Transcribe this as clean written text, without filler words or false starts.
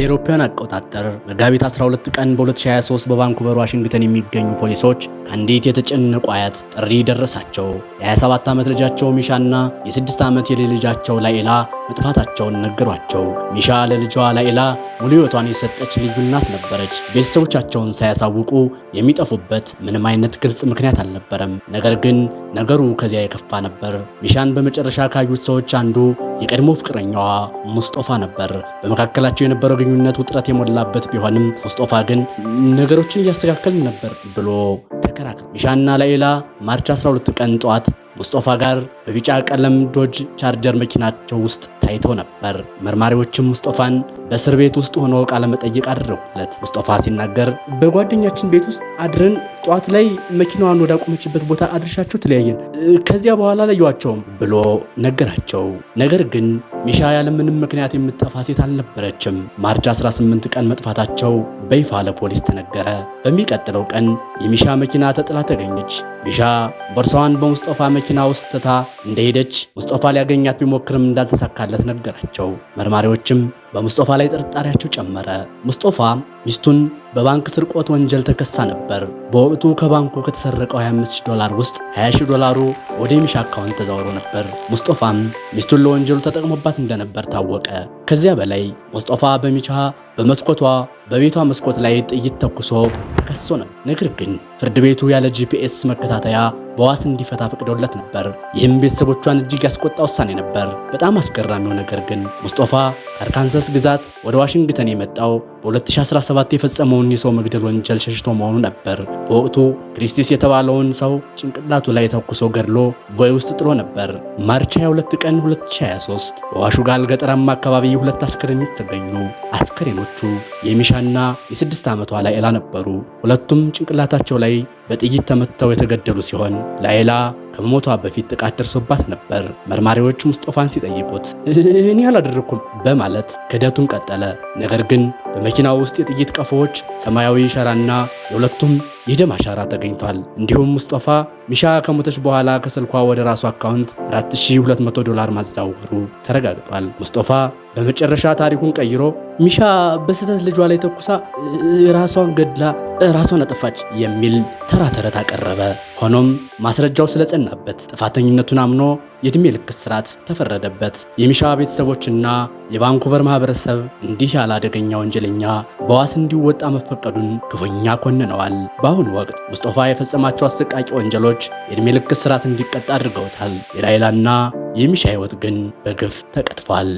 አውሮፓውያን አቆጣጠር መጋቢት 12 ቀን በ2023 በቫንኩቨር ዋሽንግተን የሚገኙ ፖሊሶች ከአንዲት የተጨነቁ አያት ጥሪ ደረሳቸው። የ27 ዓመት ልጃቸው ሚሻና የ6 ዓመት የልጅ ልጃቸው ላይላ መጥፋታቸውን ነገሯቸው። ሚሻ ለልጇ ላይላ ሙሉ ሕይወቷን የሰጠች ልዩ እናት ነበረች። ቤተሰቦቻቸውን ሳያሳውቁ የሚጠፉበት ምንም አይነት ግልጽ ምክንያት አልነበረም። ነገር ግን ነገሩ ከዚያ የከፋ ነበር። ሚሻን በመጨረሻ ካዩት ሰዎች አንዱ የቀድሞ ፍቅረኛዋ ሙስጦፋ ነበር። በመካከላቸው የነበረው ግንኙነት ውጥረት የሞላበት ቢሆንም ሙስጦፋ ግን ነገሮችን እያስተካከልን ነበር ብሎ ተከራከረ። ሚሻና ላይላ ማርች 12 ቀን ጠዋት ሙስጦፋ ጋር በቢጫ ቀለም ዶጅ ቻርጀር መኪናቸው ውስጥ ታይቶ ነበር። መርማሪዎችም ሙስጦፋን በእስር ቤት ውስጥ ሆኖ ቃለ መጠይቅ አደረጉለት። ሙስጦፋ ሲናገር በጓደኛችን ቤት ውስጥ አድረን ጠዋት ላይ መኪናዋን ወዳቆመችበት ቦታ አድርሻቸው ተለያየን። ከዚያ በኋላ ለየዋቸውም ብሎ ነገራቸው። ነገር ግን ሚሻ ያለምንም ምክንያት የምትጠፋ ሴት አልነበረችም። ማርች 18 ቀን መጥፋታቸው በይፋ ለፖሊስ ተነገረ። በሚቀጥለው ቀን የሚሻ መኪና ተጥላ ተገኘች። ሚሻ ቦርሳዋን በሙስጦፋ መኪና ውስጥ ትታ እንደሄደች ሙስጦፋ ሊያገኛት ቢሞክርም እንዳልተሳካለት ነገራቸው። መርማሪዎችም በሙስጦፋ ላይ ጥርጣሬያቸው ጨመረ። ሙስጦፋ ሚስቱን በባንክ ስርቆት ወንጀል ተከሳ ነበር። በወቅቱ ከባንኩ ከተሰረቀው $25,000 ውስጥ $20,000 ወደ ሚሻ አካውንት ተዛውሮ ነበር። ሙስጦፋም ሚስቱን ለወንጀሉ ተጠቅሞባት እንደነበር ታወቀ። ከዚያ በላይ ሙስጦፋ በሚሻ በመስኮቷ በቤቷ መስኮት ላይ ጥይት ተኩሶ ተከሶ ነበር። ነገር ግን ፍርድ ቤቱ ያለ ጂፒኤስ መከታተያ በዋስ እንዲፈታ ፈቅዶለት ነበር። ይህም ቤተሰቦቿን እጅግ ያስቆጣ ውሳኔ ነበር። በጣም አስገራሚው ነገር ግን ሙስጦፋ ከአርካንሳስ ግዛት ወደ ዋሽንግተን የመጣው በ2017 የፈጸመውን የሰው መግደል ወንጀል ሸሽቶ መሆኑ ነበር። በወቅቱ ክሪስቲስ የተባለውን ሰው ጭንቅላቱ ላይ ተኩሶ ገድሎ ቦይ ውስጥ ጥሎ ነበር። ማርች 22 ቀን 2023 በዋሹጋል ገጠራማ አካባቢ 2 አስከሬኖች ተገኙ። አስከሬኖቹ የሚሻና የ6 ዓመቷ ላይላ ነበሩ። ሁለቱም ጭንቅላታቸው ላይ በጥይት ተመተው የተገደሉ ሲሆን ላይላ ከመሞቷ በፊት ጥቃት ደርሶባት ነበር። መርማሪዎች ሙስጦፋን ሲጠይቁት እኔ አላደረኩም በማለት ክህደቱን ቀጠለ። ነገር ግን በመኪናው ውስጥ የጥይት ቀፎዎች፣ ሰማያዊ ሸራና የሁለቱም የደም አሻራ ተገኝቷል። እንዲሁም ሙስጦፋ ሚሻ ከሞተች በኋላ ከስልኳ ወደ ራሱ አካውንት $4,200 ማዛወሩ ተረጋግጧል። ሙስጦፋ በመጨረሻ ታሪኩን ቀይሮ ሚሻ በስህተት ልጇ ላይ ተኩሳ ራሷን ገድላ ራሷን አጠፋች የሚል ተራ ተረት አቀረበ። ሆኖም ማስረጃው ስለጸናበት ጥፋተኝነቱን አምኖ የዕድሜ ልክ እስራት ተፈረደበት። የሚሻ ቤተሰቦችና የቫንኩቨር ማህበረሰብ እንዲህ ያለ አደገኛ ወንጀለኛ በዋስ እንዲወጣ መፈቀዱን ክፉኛ ኮንነዋል። በአሁኑ ወቅት ሙስጦፋ የፈጸማቸው አሰቃቂ ወንጀሎች የዕድሜ ልክ እስራት እንዲቀጣ አድርገውታል። የላይላና የሚሻ ሕይወት ግን በግፍ ተቀጥፏል።